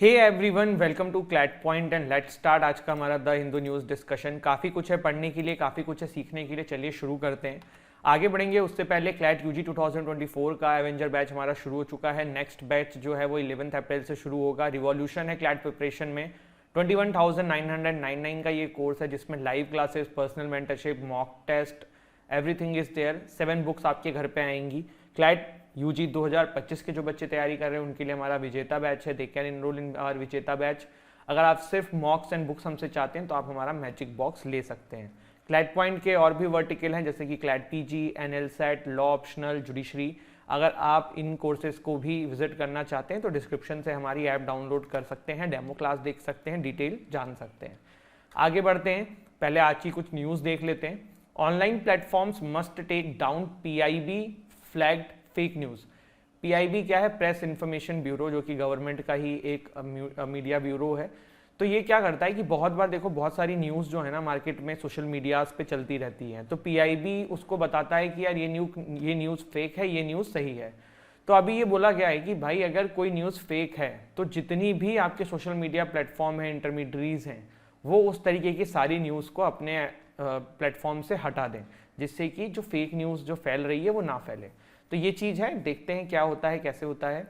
Hey everyone, welcome to CLAT point and let's start. आज का हमारा द हिंदू न्यूज़ डिस्कशन। काफ़ी कुछ है पढ़ने के लिए, काफ़ी कुछ है सीखने के लिए। चलिए शुरू करते हैं। आगे बढ़ेंगे उससे पहले क्लैट यूजी 2024 का एवेंजर बैच हमारा शुरू हो चुका है। नेक्स्ट बैच जो है वो 11 अप्रैल से शुरू होगा। रिवॉल्यूशन है क्लैट प्रिपरेशन में। 21,999 का ये कोर्स है जिसमें live classes, personal mentorship, mock test, everything is there. 7 books आपके घर पे आएंगी। क्लैट यूजी 2025 के जो बच्चे तैयारी कर रहे हैं उनके लिए हमारा विजेता बैच है। They can enrol in our Vijeta batch. अगर आप सिर्फ मॉक्स एंड बुक्स हमसे चाहते हैं तो आप हमारा मैजिक बॉक्स ले सकते हैं। क्लैट पॉइंट के और भी वर्टिकल हैं जैसे कि CLAT PG, NL set, law optional, judiciary. अगर आप इन कोर्सेज को भी विजिट करना चाहते हैं तो डिस्क्रिप्शन से हमारी ऐप डाउनलोड कर सकते हैं, डेमो क्लास देख सकते हैं, डिटेल जान सकते हैं। आगे बढ़ते हैं, पहले आज की कुछ न्यूज़ देख लेते हैं। Online platforms must take down PIB flagged fake news. PIB क्या है? प्रेस इन्फॉर्मेशन ब्यूरो, जो कि गवर्नमेंट का ही एक मीडिया ब्यूरो है। तो ये क्या करता है कि बहुत बार देखो, बहुत सारी न्यूज़ जो है ना मार्केट में सोशल मीडियाज पे चलती रहती है, तो पीआईबी उसको बताता है कि यार ये न्यूज़ फेक है, ये न्यूज़ सही है। तो अभी ये बोला गया है कि भाई अगर कोई न्यूज़ फेक है तो जितनी भी आपके सोशल मीडिया प्लेटफॉर्म हैं, इंटरमीडियरीज हैं, वो उस तरीके की सारी न्यूज़ को अपने प्लेटफॉर्म से हटा दें, जिससे कि जो फेक न्यूज़ जो फैल रही है वो ना फैले। तो ये चीज़ है, देखते हैं क्या होता है, कैसे होता है।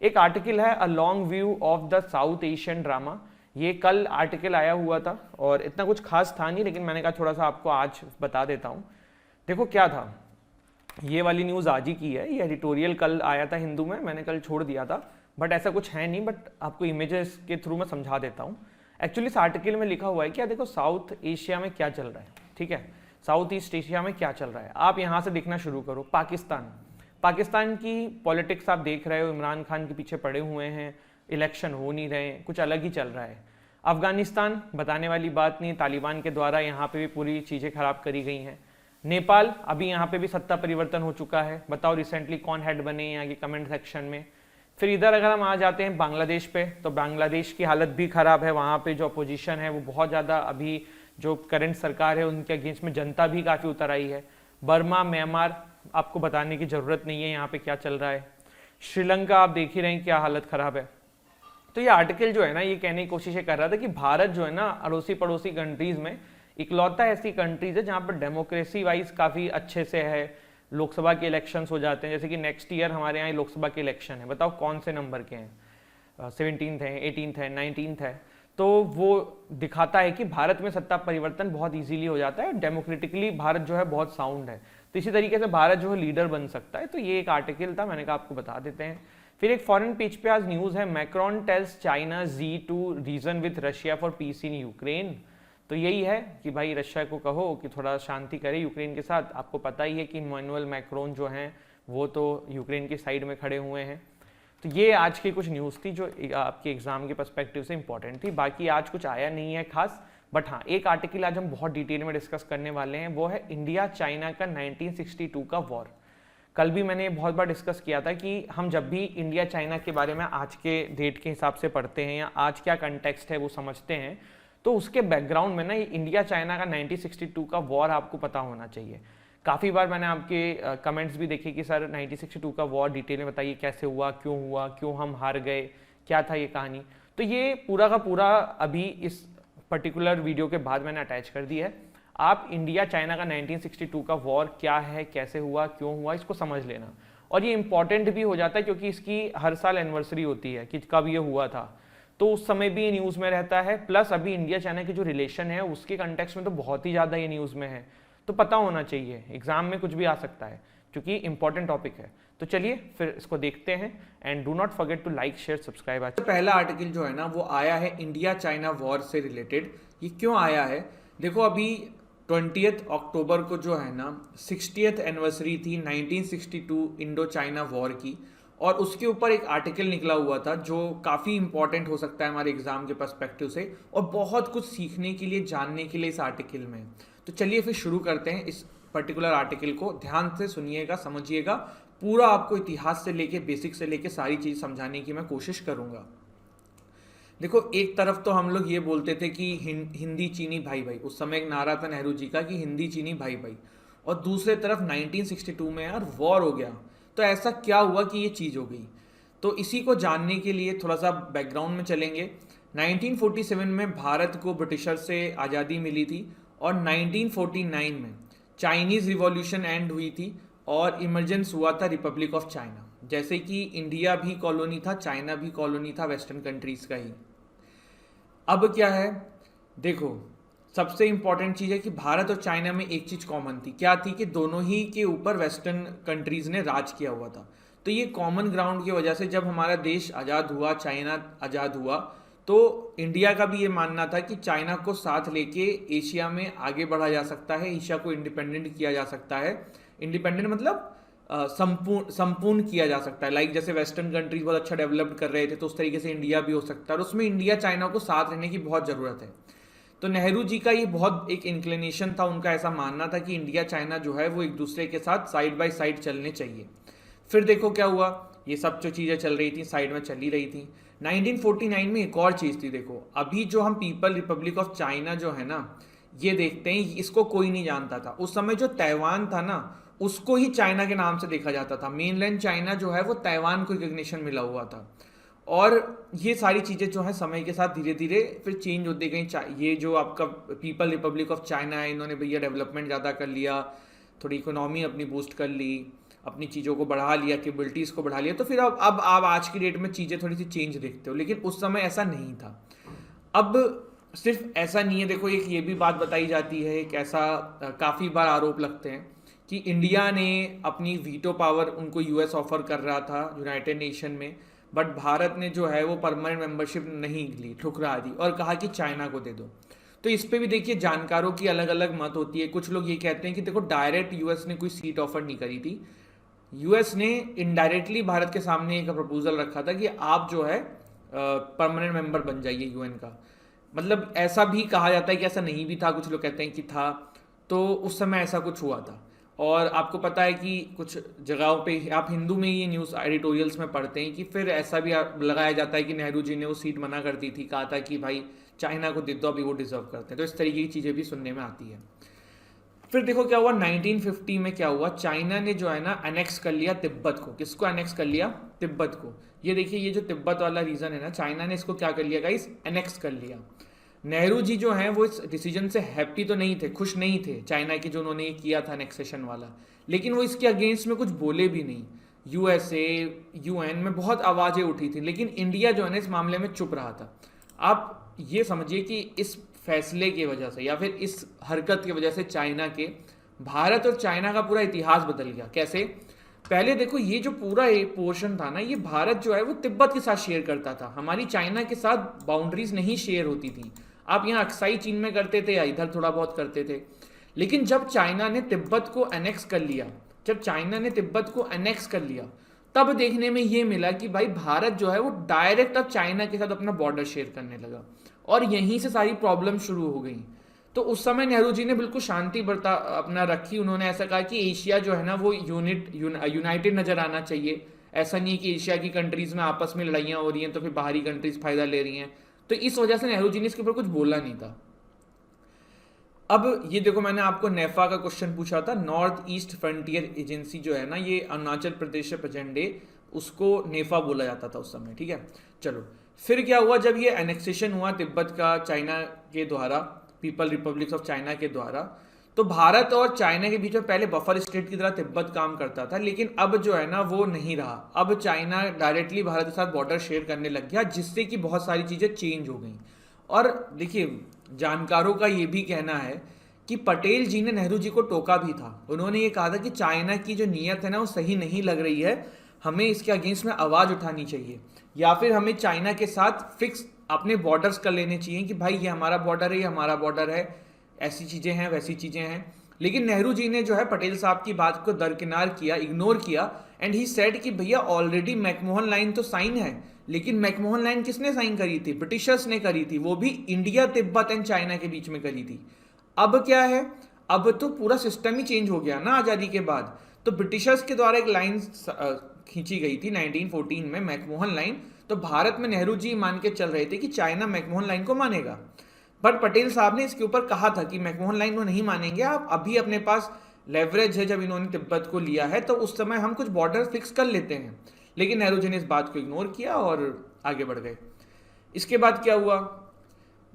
एक आर्टिकल है, a long view of the south Asian drama. ये कल आर्टिकल आया हुआ था और इतना कुछ खास था नहीं, लेकिन मैंने कहा थोड़ा सा आपको आज बता देता हूँ। देखो क्या था, ये वाली न्यूज़ आज ही की है। ये एडिटोरियल कल आया था हिंदू में, मैंने कल छोड़ दिया था, बट ऐसा कुछ है नहीं, बट आपको इमेजेस के थ्रू मैं समझा देता हूँ। एक्चुअली इस आर्टिकल में लिखा हुआ है क्या, देखो साउथ एशिया में क्या चल रहा है, ठीक है, साउथ ईस्ट एशिया में क्या चल रहा है। आप यहाँ से देखना शुरू करो। पाकिस्तान की पॉलिटिक्स आप देख रहे हो, इमरान खान के पीछे पड़े हुए हैं, इलेक्शन हो नहीं रहे, कुछ अलग ही चल रहा है। अफगानिस्तान, बताने वाली बात नहीं, तालिबान के द्वारा यहाँ पे भी पूरी चीज़ें खराब करी गई हैं। नेपाल, अभी यहाँ पे भी सत्ता परिवर्तन हो चुका है। बताओ रिसेंटली कौन हेड बने यहाँ के कमेंट सेक्शन में। फिर इधर अगर हम आ जाते हैं बांग्लादेश पे, तो बांग्लादेश की हालत भी खराब है। वहाँ पे जो अपोजिशन है वो बहुत ज़्यादा, अभी जो करंट सरकार है उनके अगेंस्ट में जनता भी काफ़ी उतर आई है। बर्मा, म्यांमार, आपको बताने की ज़रूरत नहीं है यहाँ पे क्या चल रहा है। श्रीलंका आप देख ही रहे हैं क्या हालत ख़राब है। तो ये आर्टिकल जो है ना, ये कहने की कोशिश कर रहा था कि भारत जो है ना, अड़ोसी पड़ोसी कंट्रीज़ में इकलौता ऐसी कंट्रीज है जहाँ पर डेमोक्रेसी वाइज काफ़ी अच्छे से है। लोकसभा के इलेक्शंस हो जाते हैं, जैसे कि नेक्स्ट ईयर हमारे यहाँ लोकसभा के इलेक्शन है। बताओ कौन से नंबर के हैं, 17th है, 18th है, 19th है। तो वो दिखाता है कि भारत में सत्ता परिवर्तन बहुत इजीली हो जाता है, डेमोक्रेटिकली भारत जो है बहुत साउंड है। तो इसी तरीके से भारत जो है लीडर बन सकता है। तो ये एक आर्टिकल था, मैंने कहा आपको बता देते हैं। फिर एक फॉरेन पेज पे आज न्यूज़ है, Macron tells China Xi to reason with Russia for peace in Ukraine. तो यही है कि भाई रशिया को कहो कि थोड़ा शांति करे यूक्रेन के साथ। आपको पता ही है कि इमैनुअल मैक्रोन जो हैं वो तो यूक्रेन की साइड में खड़े हुए हैं। तो ये आज की कुछ न्यूज़ थी जो आपके एग्जाम के पर्सपेक्टिव से इंपॉर्टेंट थी। बाकी आज कुछ आया नहीं है खास, बट हाँ एक आर्टिकल आज हम बहुत डिटेल में डिस्कस करने वाले हैं, वो है इंडिया चाइना का 1962 का वॉर। कल भी मैंने बहुत बार डिस्कस किया था कि हम जब भी इंडिया चाइना के बारे में आज के डेट के हिसाब से पढ़ते हैं या आज क्या कंटेक्स्ट है वो समझते हैं, तो उसके बैकग्राउंड में ना ये इंडिया चाइना का 1962 का वॉर आपको पता होना चाहिए। काफ़ी बार मैंने आपके कमेंट्स भी देखे कि सर 1962 का वॉर डिटेल में बताइए, कैसे हुआ, क्यों हम हार गए, क्या था ये कहानी। तो ये पूरा का पूरा अभी इस पर्टिकुलर वीडियो के बाद मैंने अटैच कर दी है। आप इंडिया चाइना का 1962 का वॉर क्या है, कैसे हुआ, क्यों हुआ, इसको समझ लेना। और ये इंपॉर्टेंट भी हो जाता है क्योंकि इसकी हर साल एनिवर्सरी होती है कि कब ये हुआ था, तो उस समय भी ये न्यूज़ में रहता है। प्लस अभी इंडिया चाइना की जो रिलेशन है उसके कंटेक्स्ट में तो बहुत ही ज़्यादा ये न्यूज़ में है, तो पता होना चाहिए, एग्जाम में कुछ भी आ सकता है क्योंकि इंपॉर्टेंट टॉपिक है। तो चलिए फिर इसको देखते हैं, and do not forget to like, share, subscribe. आज पहला आर्टिकल जो है ना वो आया है इंडिया चाइना वॉर से रिलेटेड। ये क्यों आया है, देखो अभी 20 अक्टूबर को जो है ना 60th एनिवर्सरी थी 1962 इंडो चाइना वॉर की, और उसके ऊपर एक आर्टिकल निकला हुआ था जो काफ़ी इंपॉर्टेंट हो सकता है हमारे एग्जाम के पर्सपेक्टिव से, और बहुत कुछ सीखने के लिए, जानने के लिए इस आर्टिकल में। तो चलिए फिर शुरू करते हैं इस पर्टिकुलर आर्टिकल को। ध्यान से सुनिएगा, समझिएगा, पूरा आपको इतिहास से लेके, बेसिक से लेके सारी चीज़ समझाने की मैं कोशिश करूँगा। देखो एक तरफ तो हम लोग ये बोलते थे कि हिंदी चीनी भाई भाई, उस समय एक नारा था नेहरू जी का कि हिंदी चीनी भाई भाई, और दूसरे तरफ 1962 में यार वॉर हो गया। तो ऐसा क्या हुआ कि ये चीज़ हो गई। तो इसी को जानने के लिए थोड़ा सा बैकग्राउंड में चलेंगे। 1947 में भारत को ब्रिटिशर से आज़ादी मिली थी और 1949 में चाइनीज़ रिवॉल्यूशन एंड हुई थी और इमरजेंस हुआ था रिपब्लिक ऑफ चाइना। जैसे कि इंडिया भी कॉलोनी था, चाइना भी कॉलोनी था वेस्टर्न कंट्रीज़ का ही। अब क्या है, देखो सबसे इंपॉर्टेंट चीज़ है कि भारत और चाइना में एक चीज़ कॉमन थी। क्या थी कि दोनों ही के ऊपर वेस्टर्न कंट्रीज़ ने राज किया हुआ था। तो ये कॉमन ग्राउंड की वजह से जब हमारा देश आज़ाद हुआ, चाइना आज़ाद हुआ, तो इंडिया का भी ये मानना था कि चाइना को साथ लेके एशिया में आगे बढ़ा जा सकता है, एशिया को इंडिपेंडेंट किया जा सकता है। इंडिपेंडेंट मतलब संपूर्ण किया जा सकता है। लाइक जैसे वेस्टर्न कंट्रीज बहुत अच्छा डेवलप्ड कर रहे थे, तो उस तरीके से इंडिया भी हो सकता है, और उसमें इंडिया चाइना को साथ रहने की बहुत ज़रूरत है। तो नेहरू जी का ये बहुत एक इंक्लिनेशन था, उनका ऐसा मानना था कि इंडिया चाइना जो है वो एक दूसरे के साथ साइड बाय साइड चलने चाहिए। फिर देखो क्या हुआ, ये सब जो चीज़ें चल रही थी साइड में चली रही थी। 1949 में एक और चीज़ थी। देखो अभी जो हम पीपल रिपब्लिक ऑफ चाइना जो है ना, ये देखते हैं, इसको कोई नहीं जानता था। उस समय जो ताइवान था ना, उसको ही चाइना के नाम से देखा जाता था। मेनलैंड चाइना जो है वो ताइवान को रिकग्निशन मिला हुआ था। और ये सारी चीज़ें जो है समय के साथ धीरे धीरे फिर चेंज होती गई। ये जो आपका पीपल रिपब्लिक ऑफ चाइना है, इन्होंने भैया डेवलपमेंट ज़्यादा कर लिया, थोड़ी इकोनॉमी अपनी बूस्ट कर ली, अपनी चीज़ों को बढ़ा लिया, कैपेबिलिटीज़ को बढ़ा लिया। तो फिर अब आप आज की डेट में चीज़ें थोड़ी सी चेंज देखते हो, लेकिन उस समय ऐसा नहीं था। अब सिर्फ ऐसा नहीं है, देखो एक ये भी बात बताई जाती है, एक ऐसा काफ़ी बार आरोप लगते हैं कि इंडिया ने अपनी वीटो पावर उनको यूएस ऑफर कर रहा था यूनाइटेड नेशन में, बट भारत ने जो है वो परमानेंट मेंबरशिप नहीं ली, ठुकरा दी और कहा कि चाइना को दे दो। तो इस पे भी देखिए जानकारों की अलग अलग मत होती है। कुछ लोग ये कहते हैं कि देखो डायरेक्ट यूएस ने कोई सीट ऑफर नहीं करी थी, यूएस ने इनडायरेक्टली भारत के सामने एक प्रपोजल रखा था कि आप जो है परमानेंट मेंबर बन जाइए यूएन का। मतलब ऐसा भी कहा जाता है कि ऐसा नहीं भी था, कुछ लोग कहते हैं कि था। तो उस समय ऐसा कुछ हुआ था। और आपको पता है कि कुछ जगहों पे आप हिंदू में ये न्यूज़ एडिटोरियल्स में पढ़ते हैं कि फिर ऐसा भी लगाया जाता है कि नेहरू जी ने वो सीट मना कर दी थी, कहा था कि भाई चाइना को दे दो, अभी वो डिजर्व करते हैं। तो इस तरीके की चीज़ें भी सुनने में आती है। फिर देखो क्या हुआ, 1950 में क्या हुआ, चाइना ने जो है ना अनेक्स कर लिया तिब्बत को। किसको अनेक्स कर लिया? तिब्बत को। ये देखिए ये जो तिब्बत वाला रीजन है ना, चाइना ने इसको क्या कर लिया गाइस, अनेक्स कर लिया। नेहरू जी जो हैं वो इस डिसीजन से हैप्पी तो नहीं थे, खुश नहीं थे चाइना के जो उन्होंने ये किया था अनेक्सेशन वाला, लेकिन वो इसके अगेंस्ट में कुछ बोले भी नहीं। यूएसए यूएन में बहुत आवाज़ें उठी थी, लेकिन इंडिया जो है ना इस मामले में चुप रहा था। आप ये समझिए कि इस फैसले की वजह से या फिर इस हरकत की वजह से चाइना के, भारत और चाइना का पूरा इतिहास बदल गया। कैसे? पहले देखो ये जो पूरा पोर्शन था ना, ये भारत जो है वो तिब्बत के साथ शेयर करता था, हमारी चाइना के साथ बाउंड्रीज नहीं शेयर होती थी। आप यहाँ अक्साई चीन में करते थे या इधर थोड़ा बहुत करते थे। लेकिन जब चाइना ने तिब्बत को अनेक्स कर लिया, जब चाइना ने तिब्बत को अनेक्स कर लिया, तब देखने में ये मिला कि भाई भारत जो है वो डायरेक्ट अब चाइना के साथ अपना बॉर्डर शेयर करने लगा, और यहीं से सारी प्रॉब्लम शुरू हो गई। तो उस समय नेहरू जी ने बिल्कुल शांति बरता अपना रखी। उन्होंने ऐसा कहा कि एशिया जो है ना वो यूनाइटेड नजर आना चाहिए। ऐसा नहीं कि एशिया की कंट्रीज में आपस में लड़ाइयाँ हो रही हैं तो फिर बाहरी कंट्रीज फायदा ले रही हैं। तो इस वजह से नेहरू जी ने इसके ऊपर कुछ बोला नहीं था। अब ये देखो मैंने आपको नेफा का क्वेश्चन पूछा था, नॉर्थ ईस्ट फ्रंटियर एजेंसी जो है ना, ये अरुणाचल प्रदेश पजेंडे, उसको नेफा बोला जाता था उस समय, ठीक है। चलो फिर क्या हुआ, जब ये एनेक्सेशन हुआ तिब्बत का चाइना के द्वारा, पीपल रिपब्लिक ऑफ चाइना के द्वारा, तो भारत और चाइना के बीच में पहले बफर स्टेट की तरह तिब्बत काम करता था, लेकिन अब जो है ना वो नहीं रहा। अब चाइना डायरेक्टली भारत के साथ बॉर्डर शेयर करने लग गया, जिससे कि बहुत सारी चीज़ें चेंज हो गई। और देखिए जानकारों का ये भी कहना है कि पटेल जी ने नेहरू जी को टोका भी था। उन्होंने ये कहा था कि चाइना की जो नीयत है ना वो सही नहीं लग रही है, हमें इसके अगेंस्ट में आवाज़ उठानी चाहिए, या फिर हमें चाइना के साथ फिक्स अपने बॉर्डर्स कर लेने चाहिए कि भाई ये हमारा बॉर्डर है, ये हमारा बॉर्डर है, ऐसी चीज़ें हैं वैसी चीज़ें हैं। लेकिन नेहरू जी ने जो है पटेल साहब की बात को दरकिनार किया, इग्नोर किया, एंड ही सेड कि भैया ऑलरेडी मैकमोहन लाइन तो साइन है, लेकिन मैकमोहन लाइन किसने साइन करी थी? ब्रिटिशर्स ने करी थी, वो भी इंडिया तिब्बत एंड चाइना के बीच में करी थी। अब क्या है, अब तो पूरा सिस्टम ही चेंज हो गया ना आज़ादी के बाद। तो ब्रिटिशर्स के द्वारा एक लाइन खींची गई थी 1914 में, मैकमोहन लाइन। तो भारत में नेहरू जी मान के चल रहे थे कि चाइना मैकमोहन लाइन को मानेगा, बट पटेल साहब ने इसके ऊपर कहा था कि मैकमोहन लाइन को नहीं मानेंगे आप, अभी अपने पास लेवरेज है, जब इन्होंने तिब्बत को लिया है तो उस समय हम कुछ बॉर्डर फिक्स कर लेते हैं। लेकिन नेहरू जी ने इस बात को इग्नोर किया और आगे बढ़ गए। इसके बाद क्या हुआ,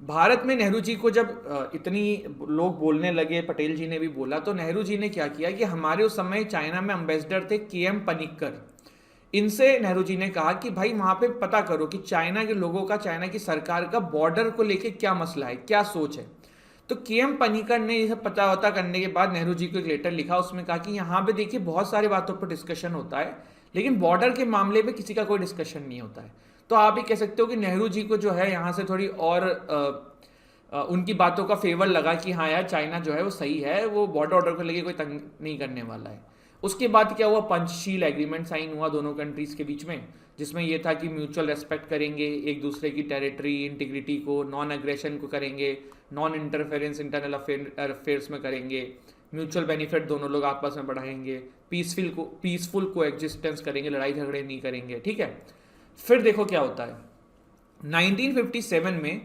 भारत में नेहरू जी को जब इतनी लोग बोलने लगे, पटेल जी ने भी बोला, तो नेहरू जी ने क्या किया कि हमारे उस समय चाइना में अम्बेसडर थे के.एम. पनिक्कर। इनसे नेहरू जी ने कहा कि भाई वहां पे पता करो कि चाइना के लोगों का, चाइना की सरकार का बॉर्डर को लेके क्या मसला है, क्या सोच है। तो के.एम. पनिक्कर ने यह पता वता करने के बाद नेहरू जी को एक लेटर लिखा, उसमें कहा कि यहाँ पे देखिए बहुत सारी बातों पर डिस्कशन होता है, लेकिन बॉर्डर के मामले में किसी का कोई डिस्कशन नहीं होता है। तो आप ही कह सकते हो कि नेहरू जी को जो है यहाँ से थोड़ी और उनकी बातों का फेवर लगा कि हाँ यार चाइना जो है वो सही है, वो बॉर्डर ऑर्डर को लेके कोई तंग नहीं करने वाला है। उसके बाद क्या हुआ, पंचशील एग्रीमेंट साइन हुआ दोनों कंट्रीज के बीच में, जिसमें यह था कि म्यूचुअल रेस्पेक्ट करेंगे एक दूसरे की टेरिटरी इंटीग्रिटी को, नॉन एग्रेशन को करेंगे, नॉन इंटरफेरेंस इंटरनल अफेयर्स में करेंगे, म्यूचुअल बेनिफिट दोनों लोग आपस में बढ़ाएंगे, पीसफुल को एग्जिस्टेंस करेंगे, लड़ाई झगड़े नहीं करेंगे, ठीक है। फिर देखो क्या होता है, 1957 में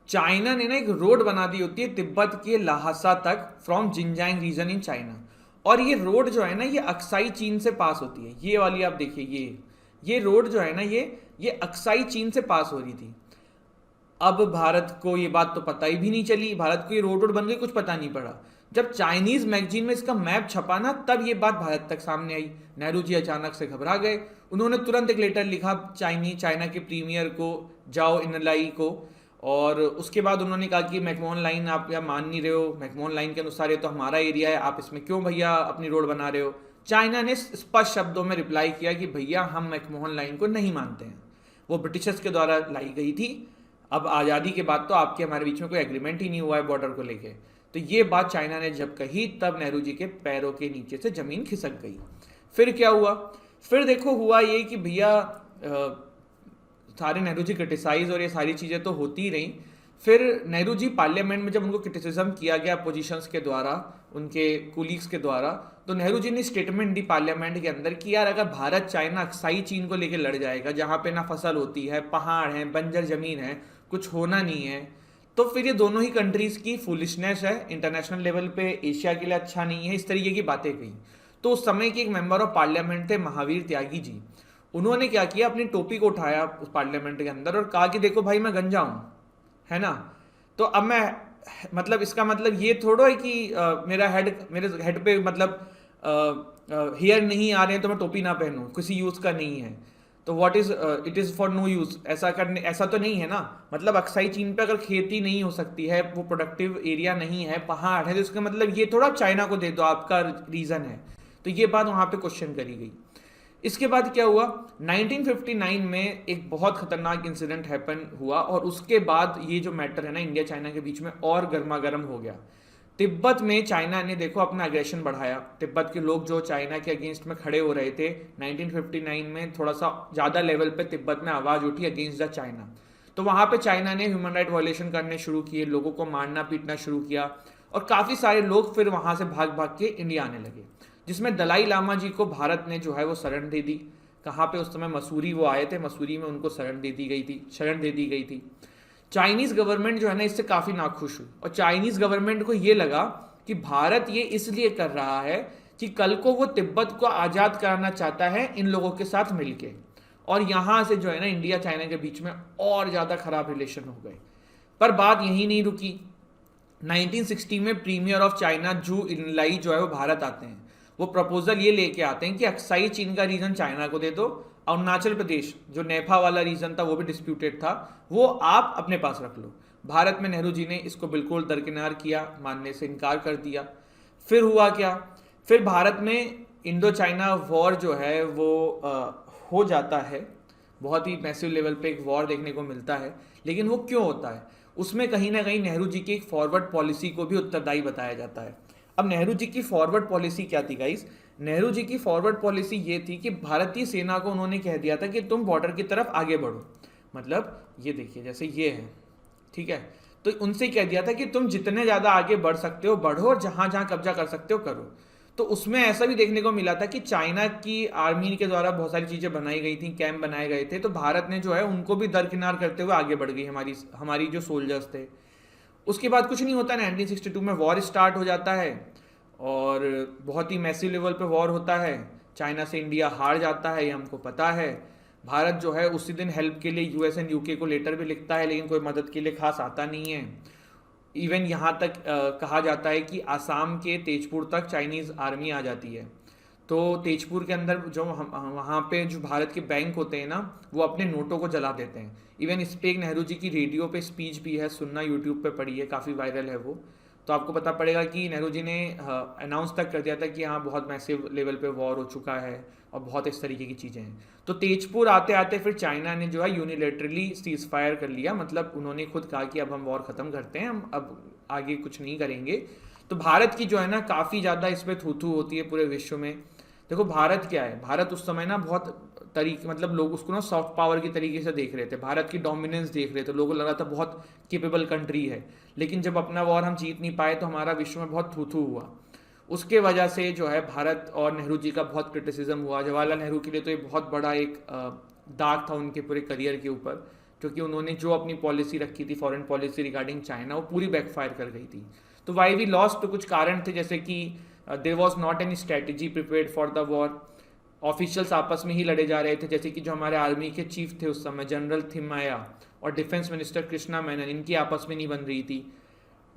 चाइना ने ना एक रोड बना दी होती है तिब्बत के ल्हासा तक, from Xinjiang region in China. और ये रोड जो है ना ये अक्साई चीन से पास होती है, ये वाली आप देखिए, ये रोड जो है ना ये अक्साई चीन से पास हो रही थी। अब भारत को ये बात तो पता ही भी नहीं चली, भारत को ये रोड बन गई, कुछ पता नहीं पड़ा। जब चाइनीज मैगजीन में इसका मैप छपा ना, तब ये बात भारत तक सामने आई। नेहरू जी अचानक से घबरा गए, उन्होंने तुरंत एक लेटर लिखा चाइना के प्रीमियर को, जाओ इनलाई को, और उसके बाद उन्होंने कहा कि मैकमोहन लाइन आप यहाँ मान नहीं रहे हो, मैकमोहन लाइन के अनुसार ये तो हमारा एरिया है, आप इसमें क्यों भैया अपनी रोड बना रहे हो। चाइना ने स्पष्ट शब्दों में रिप्लाई किया कि भैया हम मैकमोहन लाइन को नहीं मानते हैं, वो ब्रिटिशर्स के द्वारा लाई गई थी, अब आज़ादी के बाद तो आपके हमारे बीच में कोई एग्रीमेंट ही नहीं हुआ है बॉर्डर को लेके। तो ये बात चाइना ने जब कही, तब नेहरू जी के पैरों के नीचे से जमीन खिसक गई। फिर क्या हुआ, फिर देखो हुआ ये कि भैया सारे नेहरू जी क्रिटिसाइज और ये सारी चीज़ें तो होती ही रहीं। फिर नेहरू जी पार्लियामेंट में जब उनको क्रिटिसिज्म किया गया अपोजिशंस के द्वारा, उनके कुलीग्स के द्वारा, तो नेहरू जी ने स्टेटमेंट दी पार्लियामेंट के अंदर कि यार अगर भारत चाइना अक्साई चीन को लेकर लड़ जाएगा, जहाँ पे ना फसल होती है, पहाड़ है, बंजर जमीन है, कुछ होना नहीं है, तो फिर ये दोनों ही कंट्रीज की फुलिशनेस है, इंटरनेशनल लेवल पे एशिया के लिए अच्छा नहीं है, इस तरीके की बातें कही। तो उस समय के एक मेंबर ऑफ पार्लियामेंट थे महावीर त्यागी जी, उन्होंने क्या किया, अपनी टोपी को उठाया उस पार्लियामेंट के अंदर और कहा कि देखो भाई मैं गंजा हूं, है ना, तो अब मैं, मतलब इसका मतलब ये थोड़ा है कि मेरे हेड पे मतलब हेयर नहीं आ रहे हैं तो मैं टोपी ना पहनूं, किसी यूज का नहीं है, तो what is it is for no use, ऐसा तो नहीं है ना। मतलब अक्साई चीन पे अगर खेती नहीं हो सकती है, वो प्रोडक्टिव एरिया नहीं है, पहाड़ है, तो इसका मतलब ये थोड़ा चाइना को दे दो, आपका रीजन है। तो ये बात वहां पे क्वेश्चन करी गई। इसके बाद क्या हुआ, 1959 में एक बहुत खतरनाक इंसिडेंट हैपन हुआ, और उसके बाद ये जो मैटर है ना इंडिया चाइना के बीच में और गर्मा गर्म हो गया। तिब्बत में चाइना ने देखो अपना एग्रेशन बढ़ाया, तिब्बत के लोग जो चाइना के अगेंस्ट में खड़े हो रहे थे, 1959 में थोड़ा सा ज़्यादा लेवल पे तिब्बत में आवाज़ उठी अगेंस्ट द चाइना। तो वहाँ पे चाइना ने ह्यूमन राइट वायलेशन करने शुरू किए, लोगों को मारना पीटना शुरू किया, और काफ़ी सारे लोग फिर वहाँ से भाग भाग के इंडिया आने लगे, जिसमें दलाई लामा जी को भारत ने जो है वो शरण दे दी। कहाँ पे, उस समय मसूरी वो आए थे, मसूरी में उनको शरण दे दी गई थी। चाइनीज गवर्नमेंट जो है ना इससे काफ़ी नाखुश हुई, और चाइनीज गवर्नमेंट को ये लगा कि भारत ये इसलिए कर रहा है कि कल को वो तिब्बत को आज़ाद कराना चाहता है इन लोगों के साथ मिलके, और यहाँ से जो है ना इंडिया चाइना के बीच में और ज़्यादा खराब रिलेशन हो गए। पर बात यहीं नहीं रुकी, 1960 में प्रीमियर ऑफ चाइना जू इनलाई जो है वो भारत आते हैं। वो प्रपोजल ये लेके आते हैं कि अक्साई चीन का रीजन चाइना को दे दो, अरुणाचल प्रदेश जो नेफा वाला रीजन था वो भी डिस्प्यूटेड था, वो आप अपने पास रख लो। भारत में नेहरू जी ने इसको बिल्कुल दरकिनार किया, मानने से इनकार कर दिया। फिर हुआ क्या, फिर भारत में इंडो चाइना वॉर जो है वो हो जाता है, बहुत ही मैसिव लेवल पे एक वॉर देखने को मिलता है। लेकिन वो क्यों होता है, उसमें कहीं ना कहीं नेहरू जी की एक फॉरवर्ड पॉलिसी को भी उत्तरदायी बताया जाता है। अब नेहरू जी की फॉरवर्ड पॉलिसी क्या थी गाइस, नेहरू जी की फॉरवर्ड पॉलिसी ये थी कि भारतीय सेना को उन्होंने कह दिया था कि तुम बॉर्डर की तरफ आगे बढ़ो। मतलब ये देखिए जैसे ये है, ठीक है, तो उनसे कह दिया था कि तुम जितने ज़्यादा आगे बढ़ सकते हो बढ़ो, और जहाँ जहाँ कब्जा कर सकते हो करो। तो उसमें ऐसा भी देखने को मिला था कि चाइना की आर्मी के द्वारा बहुत सारी चीज़ें बनाई गई थी, कैंप बनाए गए थे, तो भारत ने जो है उनको भी दरकिनार करते हुए आगे बढ़ गई हमारी जो सोल्जर्स थे। उसके बाद कुछ नहीं होता, 1962 में वॉर स्टार्ट हो जाता है, और बहुत ही मैसिव लेवल पे वॉर होता है। चाइना से इंडिया हार जाता है, ये हमको पता है। भारत जो है उसी दिन हेल्प के लिए यूएस एंड यूके को लेटर भी लिखता है, लेकिन कोई मदद के लिए खास आता नहीं है। इवन यहाँ तक कहा जाता है कि आसाम के तेजपुर तक चाइनीज़ आर्मी आ जाती है। तो तेजपुर के अंदर जो वहाँ पे जो भारत के बैंक होते हैं ना, वो अपने नोटों को जला देते हैं। इवन इस पे एक नेहरू जी की रेडियो पे स्पीच भी है, सुनना, यूट्यूब पे पड़ी है, काफ़ी वायरल है वो। तो आपको पता पड़ेगा कि नेहरू जी ने अनाउंस तक कर दिया था कि हाँ बहुत मैसिव लेवल पे वॉर हो चुका है और बहुत इस तरीके की चीज़ें हैं। तो तेजपुर आते आते फिर चाइना ने जो है यूनिलेटरली सीज फायर कर लिया, मतलब उन्होंने खुद कहा कि अब हम वॉर ख़त्म करते हैं, हम अब आगे कुछ नहीं करेंगे। तो भारत की जो है ना काफ़ी ज़्यादा इस पर थू होती है पूरे विश्व में। देखो भारत क्या है, भारत उस समय ना बहुत तरीके, मतलब लोग उसको ना सॉफ्ट पावर की तरीके से देख रहे थे, भारत की डोमिनेंस देख रहे थे, लोगों को लगा था बहुत केपेबल कंट्री है। लेकिन जब अपना वॉर हम जीत नहीं पाए तो हमारा विश्व में बहुत थू हुआ। उसके वजह से जो है भारत और नेहरू जी का बहुत क्रिटिसिज्म हुआ। जवाहरलाल नेहरू के लिए तो ये बहुत बड़ा एक दाग था उनके पूरे करियर के ऊपर, क्योंकि उन्होंने जो अपनी पॉलिसी रखी थी, फॉरेन पॉलिसी रिगार्डिंग चाइना, वो पूरी बैकफायर कर गई थी। तो वाई वी लॉस्ट, तो कुछ कारण थे, जैसे कि there was not any strategy prepared for the war. Officials आपस में ही लड़े जा रहे थे, जैसे कि जो हमारे आर्मी के चीफ थे उस समय, जनरल थिम्मैया और डिफेंस मिनिस्टर कृष्णा मेनन, इनकी आपस में नहीं बन रही थी।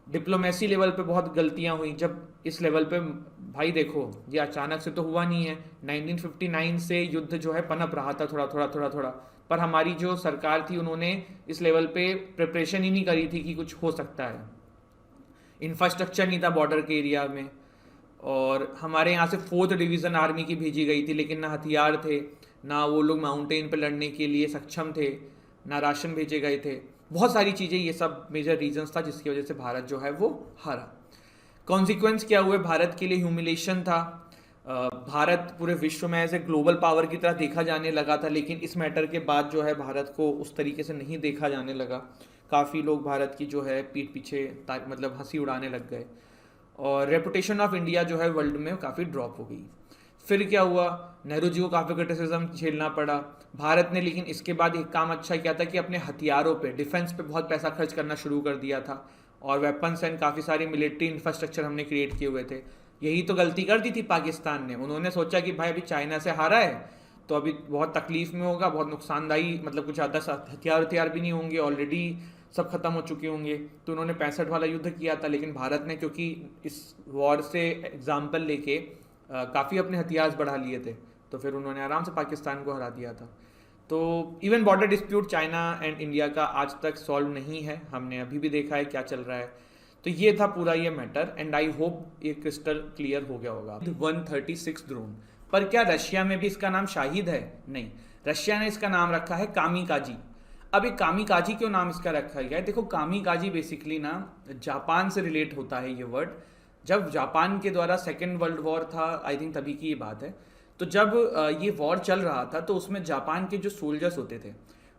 डिप्लोमेसी लेवल पे बहुत गलतियां हुई। जब इस लेवल पे, भाई देखो ये अचानक से तो हुआ नहीं है, 1959 से युद्ध जो है पनप रहा था थोड़ा थोड़ा थोड़ा थोड़ा, पर हमारी जो सरकार थी उन्होंने इस लेवल पे प्रिपरेशन ही नहीं करी थी कि कुछ हो सकता है। इंफ्रास्ट्रक्चर नहीं था बॉर्डर के एरिया में, और हमारे यहाँ से 4th डिवीज़न आर्मी की भेजी गई थी, लेकिन ना हथियार थे, ना वो लोग माउंटेन पे लड़ने के लिए सक्षम थे, ना राशन भेजे गए थे, बहुत सारी चीज़ें, ये सब मेजर रीजंस था जिसकी वजह से भारत जो है वो हारा। कॉन्सिक्वेंस क्या हुए भारत के लिए? ह्यूमिलेशन था। भारत पूरे विश्व में ऐसे ग्लोबल पावर की तरह देखा जाने लगा था, लेकिन इस मैटर के बाद जो है भारत को उस तरीके से नहीं देखा जाने लगा। काफ़ी लोग भारत की जो है पीठ पीछे मतलब हंसी उड़ाने लग गए, और रेपुटेशन ऑफ इंडिया जो है वर्ल्ड में काफ़ी ड्रॉप हो गई। फिर क्या हुआ, नेहरू जी को काफ़ी क्रिटिसिज्म झेलना पड़ा। भारत ने लेकिन इसके बाद एक काम अच्छा किया था कि अपने हथियारों पे, डिफेंस पे बहुत पैसा खर्च करना शुरू कर दिया था, और वेपन्स एंड काफ़ी सारी मिलिट्री इंफ्रास्ट्रक्चर हमने क्रिएट किए हुए थे। यही तो गलती कर दी थी पाकिस्तान ने, उन्होंने सोचा कि भाई अभी चाइना से हारा है तो अभी बहुत तकलीफ में होगा, बहुत नुकसानदायी, मतलब कुछ ज़्यादा हथियार भी नहीं होंगे, ऑलरेडी सब खत्म हो चुके होंगे, तो उन्होंने 65 वाला युद्ध किया था। लेकिन भारत ने क्योंकि इस वॉर से एग्जाम्पल लेके काफ़ी अपने हथियार बढ़ा लिए थे, तो फिर उन्होंने आराम से पाकिस्तान को हरा दिया था। तो even border dispute China and India का आज तक सॉल्व नहीं है, हमने अभी भी देखा है क्या चल रहा है। तो ये था पूरा ये मैटर, एंड आई होप ये क्रिस्टल क्लियर हो गया होगा। 136 ड्रोन, पर क्या रशिया में भी इसका नाम शाहिद है? नहीं, रशिया ने इसका नाम रखा है कामिकाजी। अब ये कामिकाजी क्यों नाम इसका रखा गया है? देखो कामिकाजी बेसिकली ना जापान से रिलेट होता है ये वर्ड। जब जापान के द्वारा सेकेंड वर्ल्ड वॉर था, आई थिंक तभी की ये बात है, तो जब ये वॉर चल रहा था तो उसमें जापान के जो सोल्जर्स होते थे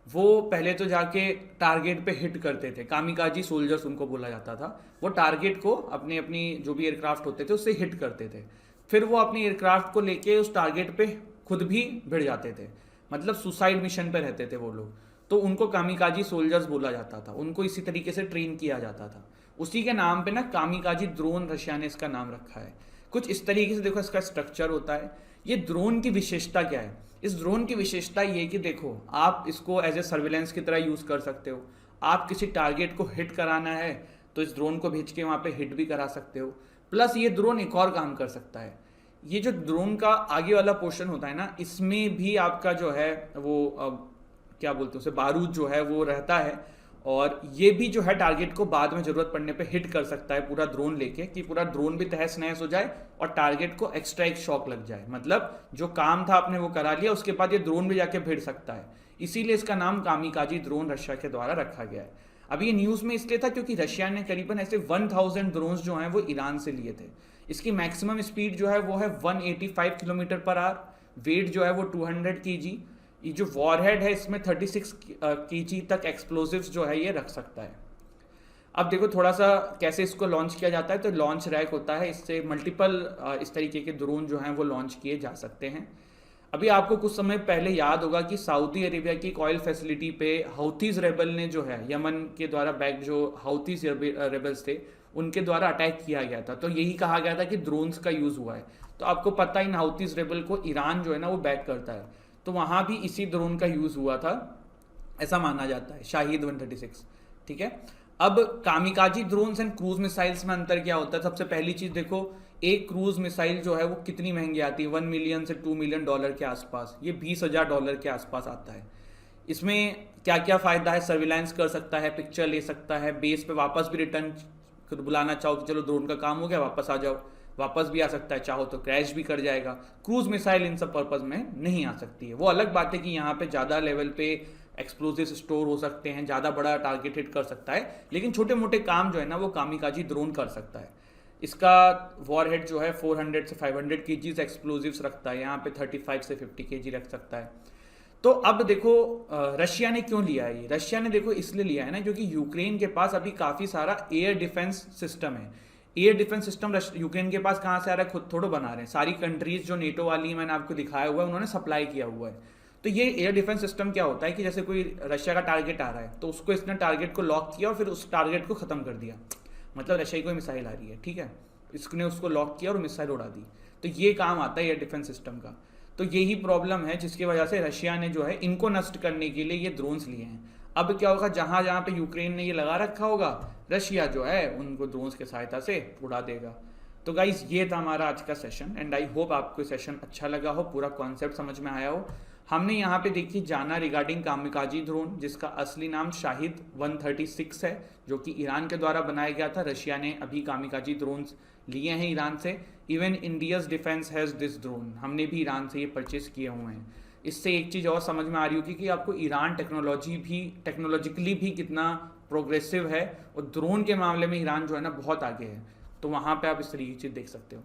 वो पहले तो जाके टारगेट पे हिट करते थे, कामिकाजी सोल्जर्स उनको बोला जाता था। वो टारगेट को अपने अपनी जो भी एयरक्राफ्ट होते थे उससे हिट करते थे, फिर वो अपनी एयरक्राफ्ट को लेके उस टारगेट पे खुद भी भिड़ जाते थे, मतलब सुसाइड मिशन पे रहते थे वो लोग, तो उनको कामिकाजी सोल्जर्स बोला जाता था, उनको इसी तरीके से ट्रेन किया जाता था। उसी के नाम पे ना कामिकाजी ड्रोन रशिया ने इसका नाम रखा है। कुछ इस तरीके से देखो इसका स्ट्रक्चर होता है। ये ड्रोन की विशेषता क्या है? इस ड्रोन की विशेषता ये कि देखो आप इसको एज ए सर्विलेंस की तरह यूज़ कर सकते हो। आप किसी टारगेट को हिट कराना है तो इस ड्रोन को भेज के वहाँ पे हिट भी करा सकते हो। प्लस ये ड्रोन एक और काम कर सकता है, ये जो ड्रोन का आगे वाला पोर्शन होता है ना, इसमें भी आपका जो है वो क्या बोलते हैं उसे, बारूद जो है वो रहता है, और ये भी जो है टारगेट को बाद में ज़रूरत पड़ने पे हिट कर सकता है पूरा ड्रोन लेके, कि पूरा ड्रोन भी तहस नहस हो जाए और टारगेट को एक्स्ट्रा एक शॉक लग जाए। मतलब जो काम था आपने वो करा लिया, उसके बाद ये ड्रोन भी जाके भिड़ सकता है। इसीलिए इसका नाम कामिकाजी ड्रोन रशिया के द्वारा रखा गया है। अब ये न्यूज़ में इसलिए था क्योंकि रशिया ने करीबन ऐसे 1000 ड्रोन्स जो हैं वो ईरान से लिए थे। इसकी मैक्सिमम स्पीड जो है वो है 185 किलोमीटर पर आवर, वेट जो है वो 200 kg। ये जो वॉरहेड है इसमें 36 kg तक एक्सप्लोजिव्स जो है ये रख सकता है। अब देखो थोड़ा सा कैसे इसको लॉन्च किया जाता है, तो लॉन्च रैक होता है, इससे मल्टीपल इस तरीके के ड्रोन जो हैं वो लॉन्च किए जा सकते हैं। अभी आपको कुछ समय पहले याद होगा कि सऊदी अरेबिया की एक ऑयल फैसिलिटी पे हाउथीज रेबल ने जो है, यमन के द्वारा बैक जो हाउथीज रेबल्स थे उनके द्वारा अटैक किया गया था, तो यही कहा गया था कि ड्रोन्स का यूज़ हुआ है। तो आपको पता ही हाउतीज रेबल को ईरान जो है ना वो बैक करता है, तो वहाँ भी इसी ड्रोन का यूज़ हुआ था ऐसा माना जाता है, शाहिद 136। ठीक है, अब kamikaze drones and cruise missiles में अंतर क्या होता है? सबसे पहली चीज देखो, एक क्रूज मिसाइल जो है वो कितनी महंगी आती है, 1 मिलियन से 2 मिलियन डॉलर के आसपास, ये 20,000 डॉलर के आसपास आता है। इसमें क्या क्या फायदा है? सर्विलांस कर सकता है, पिक्चर ले सकता है, बेस पे वापस भी रिटर्न बुलाना चाहो कि चलो ड्रोन का काम हो गया वापस आ जाओ, वापस भी आ सकता है, चाहो तो क्रैश भी कर जाएगा। क्रूज मिसाइल इन सब पर्पज में नहीं आ सकती है। वो अलग बात है कि यहाँ पे ज़्यादा लेवल पे एक्सप्लोजिव स्टोर हो सकते हैं, ज़्यादा बड़ा टारगेट हिट कर सकता है, लेकिन छोटे मोटे काम जो है ना वो कामिकाजी ड्रोन कर सकता है। इसका वॉरहेड जो है 400 से 500 केजीज एक्सप्लोजिव्स रखता है, यहाँ पे 35 से 50 केजी रख सकता है। तो अब देखो रशिया ने क्यों लिया है ये? रशिया ने देखो इसलिए लिया है ना क्योंकि यूक्रेन के पास अभी काफ़ी सारा एयर डिफेंस सिस्टम है। एयर डिफेंस सिस्टम यूक्रेन के पास कहाँ से आ रहा है? खुद थोड़ा बना रहे हैं। सारी कंट्रीज जो नेटो वाली मैंने आपको दिखाया हुआ है उन्होंने सप्लाई किया हुआ है। तो ये एयर डिफेंस सिस्टम क्या होता है कि जैसे कोई रशिया का टारगेट आ रहा है तो उसको इसने टारगेट को लॉक किया और फिर उस टारगेट को ख़त्म कर दिया। मतलब रशिया की कोई मिसाइल आ रही है, ठीक है, इसने उसको लॉक किया और मिसाइल उड़ा दी। तो ये काम आता है एयर डिफेंस सिस्टम का। तो यही प्रॉब्लम है जिसकी वजह से रशिया ने जो है इनको नष्ट करने के लिए ये ड्रोन्स लिए हैं। अब क्या होगा, जहाँ जहाँ पे यूक्रेन ने ये लगा रखा होगा, रशिया जो है उनको ड्रोन्स के सहायता से उड़ा देगा। तो गाइज ये था हमारा आज का सेशन एंड आई होप आपको सेशन अच्छा लगा हो, पूरा कॉन्सेप्ट समझ में आया हो। हमने यहाँ पे देखी जाना रिगार्डिंग कामिकाजी ड्रोन, जिसका असली नाम शाहिद 136 है, जो कि ईरान के द्वारा बनाया गया था। रशिया ने अभी कामिकाजी ड्रोन्स लिए हैं ईरान से। Even India's defence has this drone, हमने भी ईरान से ये परचेज किए हुए हैं। इससे एक चीज़ और समझ में आ रही होगी कि आपको ईरान टेक्नोलॉजिकली भी कितना प्रोग्रेसिव है, और ड्रोन के मामले में ईरान जो है ना बहुत आगे है। तो वहाँ पे आप इस तरीके की चीज़ देख सकते हो।